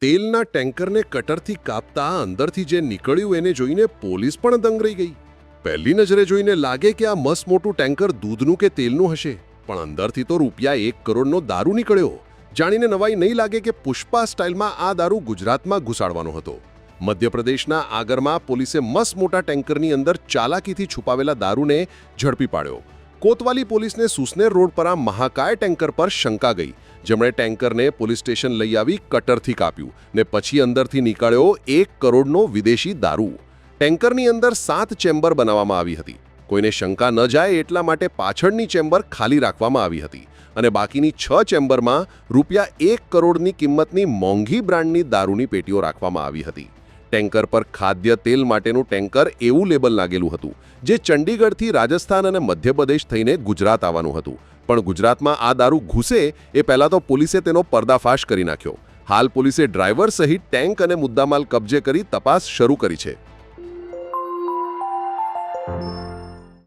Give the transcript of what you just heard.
તેલના ટેન્કરને કટરથી કાપતા અંદરથી જે નીકળ્યું એને જોઈને પોલીસ પણ દંગ રહી ગઈ. પહેલી નજરે જોઈને લાગે કે આ મસ્ત મોટું ટેન્કર દૂધનું કે તેલનું હશે, પણ અંદરથી તો ₹1 કરોડનો દારૂ નીકળ્યો. જાણીને નવાઈ નહીં લાગે કે પુષ્પા સ્ટાઇલમાં આ દારૂ ગુજરાતમાં ઘુસાડવાનો હતો. મધ્યપ્રદેશના આગરમાં પોલીસે મસ્ત મોટા ટેન્કરની અંદર ચાલાકીથી છુપાવેલા દારૂને ઝડપી પાડ્યો. કોતવાલી પોલીસને સુસનેર રોડ પર આ મહાકાય ટેન્કર પર શંકા ગઈ, જેમણે ટેન્કરને પોલીસ સ્ટેશન લઈ આવી કટરથી કાપ્યું ને પછી અંદરથી નીકળ્યો ₹1 કરોડનો વિદેશી દારૂ. ટેન્કરની અંદર 7 ચેમ્બર બનાવવામાં આવી હતી. કોઈને શંકા ન જાય એટલા માટે પાછળની ચેમ્બર ખાલી રાખવામાં આવી હતી અને બાકીની 6 ચેમ્બરમાં ₹1 કરોડની કિંમતની મોંઘી બ્રાન્ડની દારૂની પેટીઓ રાખવામાં આવી હતી. ટેન્કર પર ખાદ્ય તેલ માટેનું ટેન્કર એવું લેબલ લાગેલું હતું જે ચંડીગઢથી રાજસ્થાન અને મધ્યપ્રદેશ થઈને ગુજરાત આવવાનું હતું. પણ ગુજરાતમાં આ દારૂ ઘૂસે એ પહેલાં તો પોલીસે તેનો પર્દાફાશ કરી નાખ્યો. હાલ પોલીસે ડ્રાઈવર સહિત ટેન્ક અને મુદ્દામાલ કબજે કરી તપાસ શરૂ કરી છે.